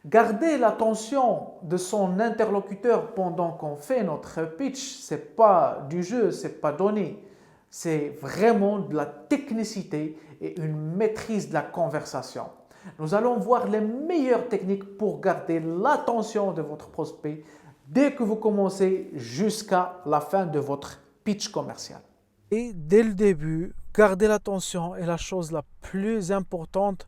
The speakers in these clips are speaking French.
Garder l'attention de son interlocuteur pendant qu'on fait notre pitch, c'est pas du jeu, c'est pas donné. C'est vraiment de la technicité et une maîtrise de la conversation. Nous allons voir les meilleures techniques pour garder l'attention de votre prospect dès que vous commencez jusqu'à la fin de votre pitch commercial. Et dès le début, garder l'attention est la chose la plus importante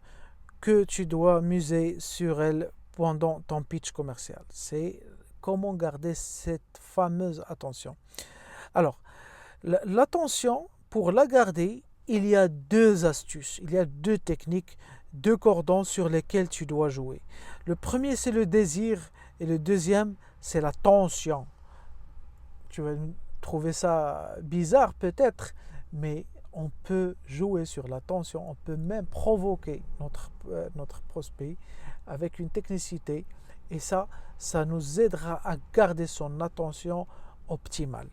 que tu dois miser sur elle pendant ton pitch commercial. C'est comment garder cette fameuse attention. Alors, l'attention, pour la garder, il y a deux astuces, il y a deux techniques, deux cordons sur lesquels tu dois jouer. Le premier, c'est le désir et le deuxième, c'est la tension. Tu vas trouver ça bizarre peut-être, mais on peut jouer sur la tension, on peut même provoquer notre prospect avec une technicité et ça nous aidera à garder son attention optimale.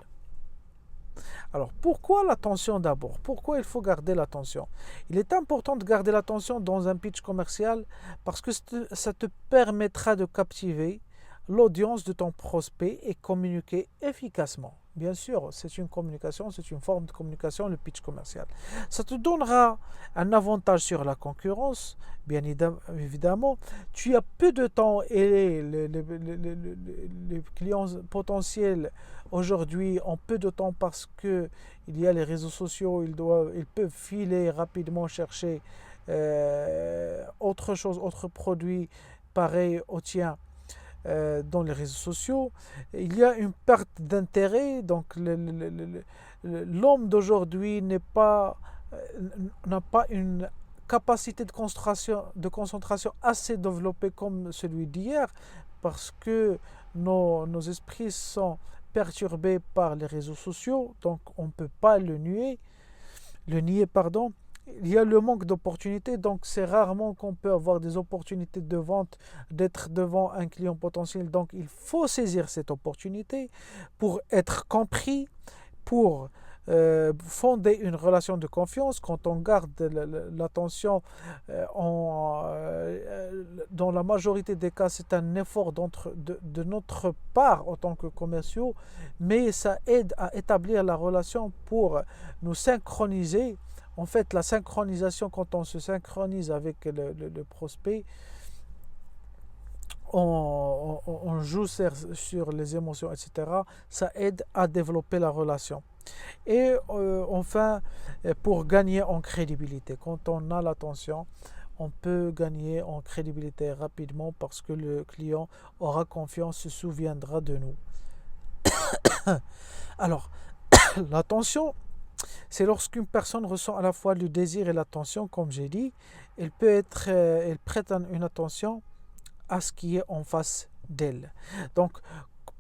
Alors, pourquoi l'attention d'abord? Pourquoi il faut garder l'attention? Il est important de garder l'attention dans un pitch commercial parce que ça te permettra de captiver l'audience de ton prospect et communiquer efficacement. Bien sûr, c'est une communication, c'est une forme de communication, le pitch commercial. Ça te donnera un avantage sur la concurrence, bien évidemment. Tu as peu de temps et les clients potentiels aujourd'hui ont peu de temps parce que il y a les réseaux sociaux, ils peuvent filer rapidement chercher autre chose, autre produit pareil au tien dans les réseaux sociaux. Il y a une perte d'intérêt, donc l'homme d'aujourd'hui n'a pas une capacité de concentration assez développée comme celui d'hier parce que nos esprits sont perturbés par les réseaux sociaux, donc on ne peut pas le nier, pardon. Il y a le manque d'opportunités, donc c'est rarement qu'on peut avoir des opportunités de vente, d'être devant un client potentiel. Donc il faut saisir cette opportunité pour être compris, pour fonder une relation de confiance. Quand on garde l'attention, dans la majorité des cas, c'est un effort de notre part en tant que commerciaux, mais ça aide à établir la relation pour nous synchroniser. En fait, la synchronisation, quand on se synchronise avec le prospect, on joue sur les émotions, etc. Ça aide à développer la relation. Et enfin, pour gagner en crédibilité, quand on a l'attention, on peut gagner en crédibilité rapidement parce que le client aura confiance, se souviendra de nous. Alors, l'attention, c'est lorsqu'une personne ressent à la fois le désir et l'attention, comme j'ai dit, elle prête une attention à ce qui est en face d'elle. Donc,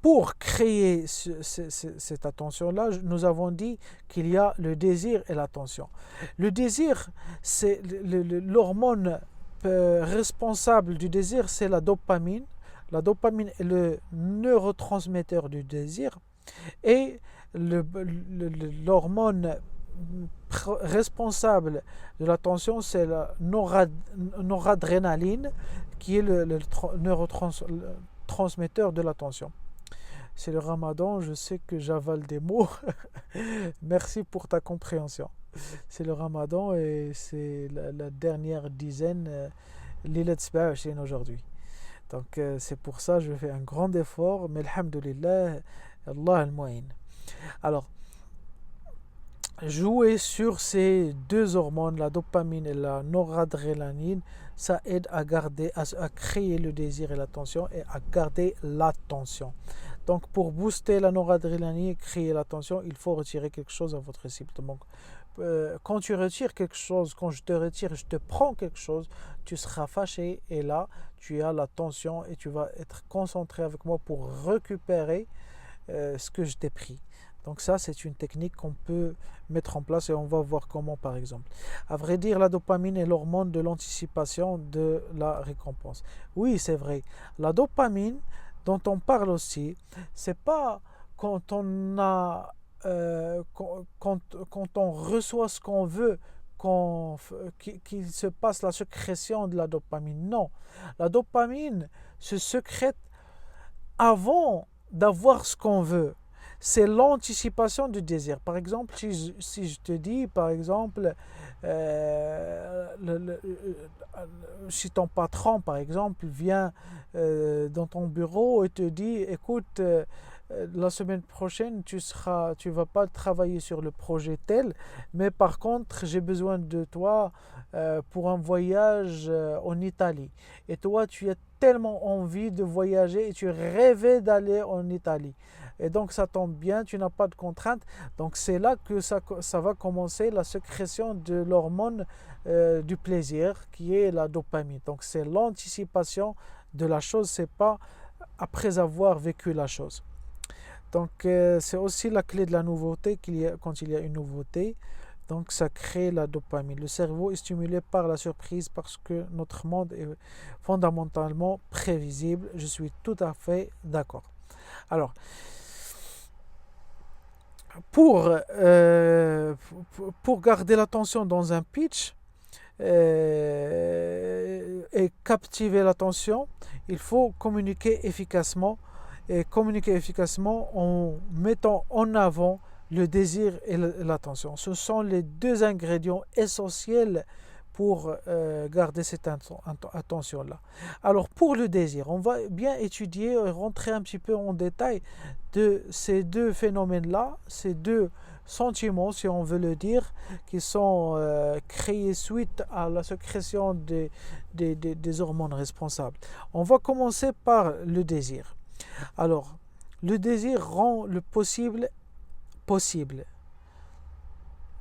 pour créer cette attention-là, nous avons dit qu'il y a le désir et l'attention. Le désir, c'est l'hormone responsable du désir, c'est la dopamine. La dopamine est le neurotransmetteur du désir et l'hormone responsable de l'attention, c'est la noradrénaline qui est le neurotransmetteur de l'attention. C'est le ramadan, je sais que j'avale des mots. Merci pour ta compréhension. C'est le ramadan et c'est la dernière dizaine, Lilat Sba'ashin aujourd'hui. Donc c'est pour ça que je fais un grand effort, mais alhamdulillah, Allah al-Mu'in. Alors, jouer sur ces deux hormones, la dopamine et la noradrénaline, ça aide à créer le désir et l'attention et à garder l'attention. Donc pour booster la noradrénaline et créer l'attention, il faut retirer quelque chose à votre cible. Donc quand tu retires quelque chose, quand je te retire, je te prends quelque chose, tu seras fâché et là tu as l'attention et tu vas être concentré avec moi pour récupérer ce que je t'ai pris. Donc ça, c'est une technique qu'on peut mettre en place et on va voir comment par exemple. À vrai dire, la dopamine est l'hormone de l'anticipation de la récompense. Oui, c'est vrai. La dopamine dont on parle aussi, c'est pas quand on a quand on reçoit ce qu'on veut qu'il se passe la sécrétion de la dopamine. Non, la dopamine se secrète avant d'avoir ce qu'on veut. C'est l'anticipation du désir. Par exemple, si je te dis, par exemple, si ton patron, par exemple, vient dans ton bureau et te dit, écoute, la semaine prochaine, tu vas pas travailler sur le projet tel, mais par contre, j'ai besoin de toi pour un voyage en Italie. Et toi, tu as tellement envie de voyager et tu rêvais d'aller en Italie. Et donc, ça tombe bien, tu n'as pas de contraintes. Donc, c'est là que ça va commencer la sécrétion de l'hormone du plaisir, qui est la dopamine. Donc, c'est l'anticipation de la chose, c'est pas après avoir vécu la chose. Donc, c'est aussi la clé de la nouveauté quand il y a une nouveauté. Donc, ça crée la dopamine. Le cerveau est stimulé par la surprise parce que notre monde est fondamentalement prévisible. Je suis tout à fait d'accord. Alors, pour garder l'attention dans un pitch et captiver l'attention, il faut communiquer efficacement. Et communiquer efficacement en mettant en avant le désir et l'attention. Ce sont les deux ingrédients essentiels pour garder cette attention-là. Alors pour le désir, on va bien étudier et rentrer un petit peu en détail de ces deux phénomènes-là, ces deux sentiments, si on veut le dire, qui sont créés suite à la sécrétion des hormones responsables. On va commencer par le désir. Alors, le désir rend le possible possible.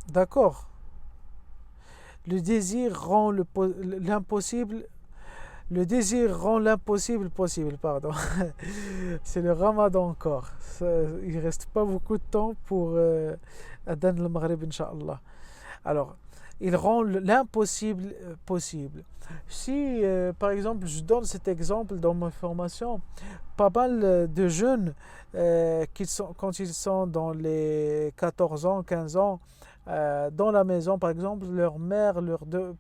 D'accord? Le désir rend l'impossible. Le désir rend l'impossible possible, pardon. C'est le ramadan encore. Il ne reste pas beaucoup de temps pour Adan al-Maghrib, Inch'Allah. Alors, il rend l'impossible possible. Si, par exemple, je donne cet exemple dans ma formation, pas mal de jeunes, quand ils sont dans les 14 ans, 15 ans, dans la maison, par exemple, leur mère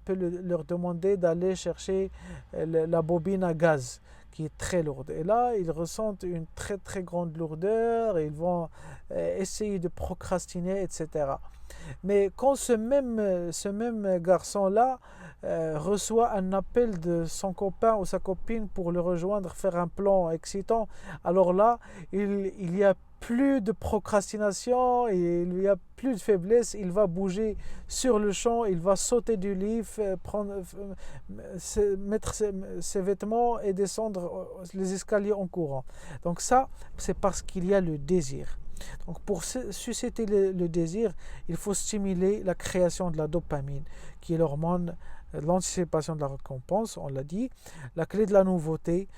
peut leur demander d'aller chercher la bobine à gaz, qui est très lourde. Et là, ils ressentent une très très grande lourdeur, et ils vont essayer de procrastiner, etc. Mais quand ce même garçon-là reçoit un appel de son copain ou sa copine pour le rejoindre, faire un plan excitant, alors là, il y a plus de procrastination, il n'y a plus de faiblesse, il va bouger sur le champ, il va sauter du lit, mettre ses vêtements et descendre les escaliers en courant. Donc ça, c'est parce qu'il y a le désir. Donc pour susciter le désir, il faut stimuler la création de la dopamine, qui est l'hormone de l'anticipation de la récompense, on l'a dit. La clé de la nouveauté,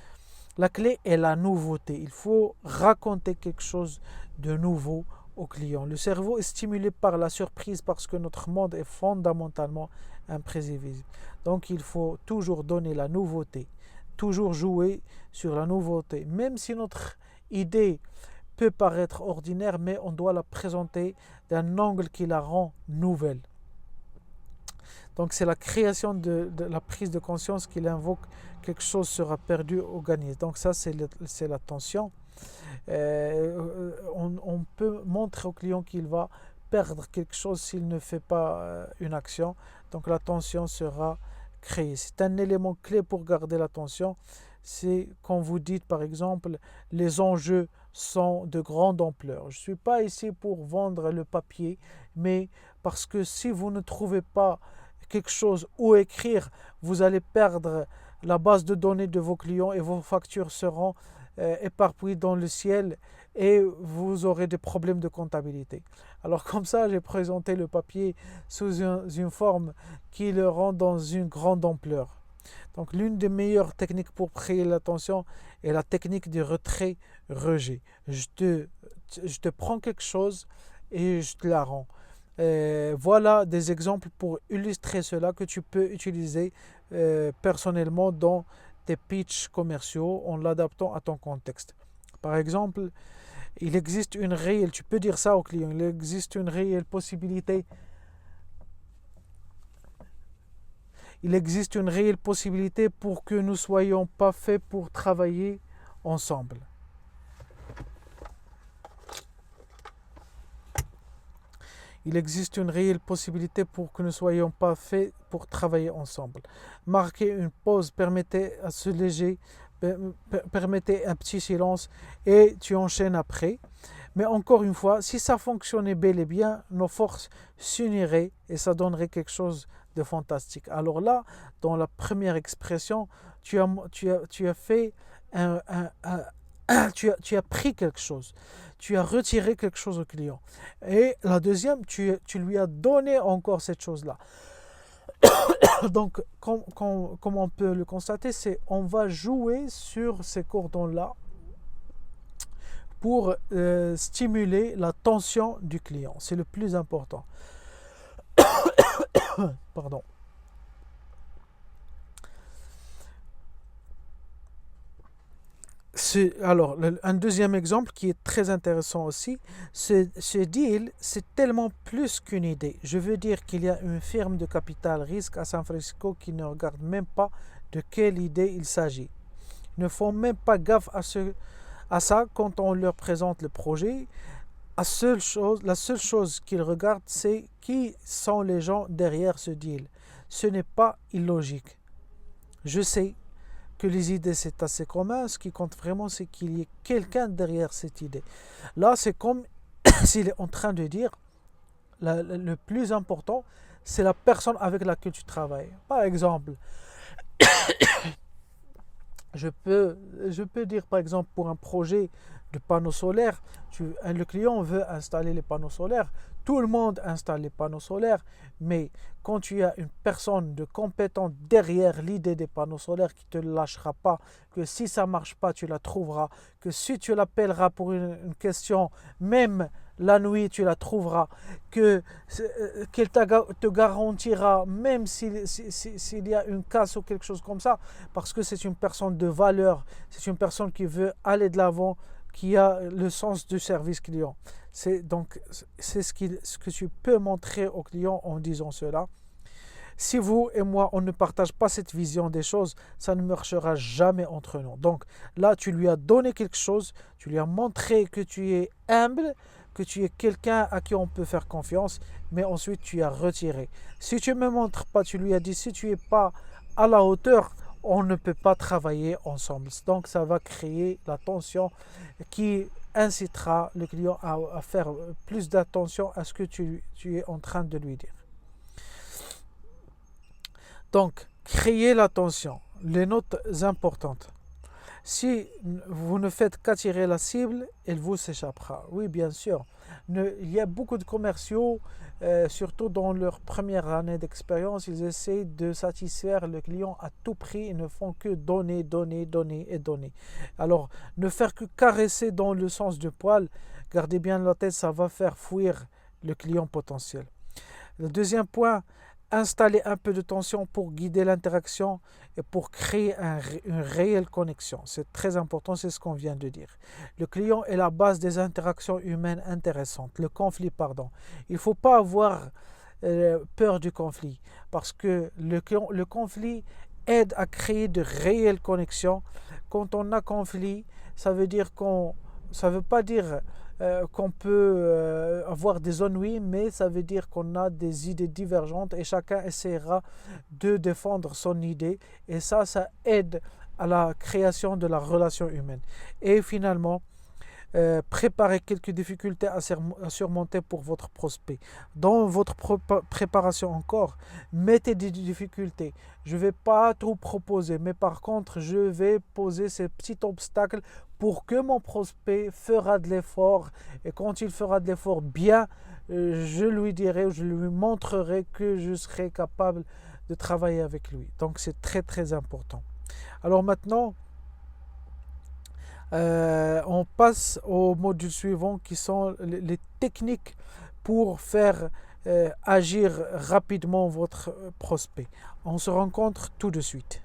la clé est la nouveauté. Il faut raconter quelque chose de nouveau au client. Le cerveau est stimulé par la surprise parce que notre monde est fondamentalement imprévisible. Donc il faut toujours donner la nouveauté, toujours jouer sur la nouveauté. Même si notre idée peut paraître ordinaire, mais on doit la présenter d'un angle qui la rend nouvelle. Donc c'est la création de la prise de conscience qu'il invoque, quelque chose sera perdu ou gagné. Donc ça c'est l'attention. On peut montrer au client qu'il va perdre quelque chose s'il ne fait pas une action. Donc l'attention sera créée. C'est un élément clé pour garder l'attention. C'est quand vous dites par exemple les enjeux sont de grande ampleur. Je ne suis pas ici pour vendre le papier, mais parce que si vous ne trouvez pas quelque chose où écrire, vous allez perdre la base de données de vos clients et vos factures seront éparpillées dans le ciel et vous aurez des problèmes de comptabilité. Alors comme ça, j'ai présenté le papier sous une forme qui le rend dans une grande ampleur. Donc l'une des meilleures techniques pour créer l'attention est la technique du retrait-rejet. Je te prends quelque chose et je te la rends. Voilà des exemples pour illustrer cela que tu peux utiliser personnellement dans tes pitchs commerciaux en l'adaptant à ton contexte. Par exemple, il existe une réelle, tu peux dire ça au client, il existe une réelle possibilité. il existe une réelle possibilité pour que nous ne soyons pas faits pour travailler ensemble. Il existe une réelle possibilité pour que nous ne soyons pas faits pour travailler ensemble. Marquer une pause, permettez à se léger, permettez un petit silence et tu enchaînes après. Mais encore une fois, si ça fonctionnait bel et bien, nos forces s'uniraient et ça donnerait quelque chose de fantastique. Alors là, dans la première expression, tu as fait tu as pris quelque chose, tu as retiré quelque chose au client. Et la deuxième, tu lui as donné encore cette chose-là. Donc, comme on peut le constater, c'est on va jouer sur ces cordons-là pour stimuler la tension du client. C'est le plus important. Pardon. Alors, un deuxième exemple qui est très intéressant aussi, ce deal, c'est tellement plus qu'une idée. Je veux dire qu'il y a une firme de capital risque à San Francisco qui ne regarde même pas de quelle idée il s'agit. Ils ne font même pas gaffe à ça quand on leur présente le projet. La seule chose qu'ils regardent, c'est qui sont les gens derrière ce deal. Ce n'est pas illogique. Je sais que les idées, c'est assez commun. Ce qui compte vraiment, c'est qu'il y ait quelqu'un derrière cette idée. Là, c'est comme s'il est en train de dire, le plus important, c'est la personne avec laquelle tu travailles. Par exemple, je peux dire, par exemple, pour un projet de panneaux solaires, le client veut installer les panneaux solaires, tout le monde installe les panneaux solaires, mais quand tu as une personne de compétente derrière l'idée des panneaux solaires qui ne te lâchera pas, que si ça ne marche pas, tu la trouveras, que si tu l'appelleras pour une question, même la nuit, tu la trouveras, qu'elle te garantira, même s'il y a une casse ou quelque chose comme ça, parce que c'est une personne de valeur, c'est une personne qui veut aller de l'avant, qui a le sens du service client. C'est ce que tu peux montrer au client en disant cela. Si vous et moi, on ne partage pas cette vision des choses, ça ne marchera jamais entre nous. Donc là, tu lui as donné quelque chose, tu lui as montré que tu es humble, que tu es quelqu'un à qui on peut faire confiance, mais ensuite tu as retiré. Si tu ne me montres pas, tu lui as dit, si tu n'es pas à la hauteur, on ne peut pas travailler ensemble. Donc ça va créer la tension qui incitera le client à faire plus d'attention à ce que tu es en train de lui dire. Donc, créer la tension. Les notes importantes. Si vous ne faites qu'attirer la cible, elle vous s'échappera. Oui, bien sûr. Il y a beaucoup de commerciaux, surtout dans leur première année d'expérience, ils essaient de satisfaire le client à tout prix. Ils ne font que donner, donner, donner et donner. Alors, ne faire que caresser dans le sens du poil, gardez bien la tête, ça va faire fuir le client potentiel. Le deuxième point, installer un peu de tension pour guider l'interaction et pour créer une réelle connexion. C'est très important, c'est ce qu'on vient de dire. Le client est la base des interactions humaines intéressantes. Le conflit, pardon. Il ne faut pas avoir peur du conflit parce que le conflit aide à créer de réelles connexions. Quand on a conflit, ça veut pas dire qu'on peut avoir des ennuis, mais ça veut dire qu'on a des idées divergentes et chacun essaiera de défendre son idée et ça aide à la création de la relation humaine. Et finalement, préparez quelques difficultés à surmonter pour votre prospect. Dans votre préparation encore, mettez des difficultés. Je ne vais pas tout proposer, mais par contre, je vais poser ces petits obstacles pour que mon prospect fera de l'effort. Et quand il fera de l'effort bien, je lui dirai, je lui montrerai que je serai capable de travailler avec lui. Donc c'est très très important. Alors maintenant, on passe au module suivant qui sont les techniques pour faire agir rapidement votre prospect. On se rencontre tout de suite.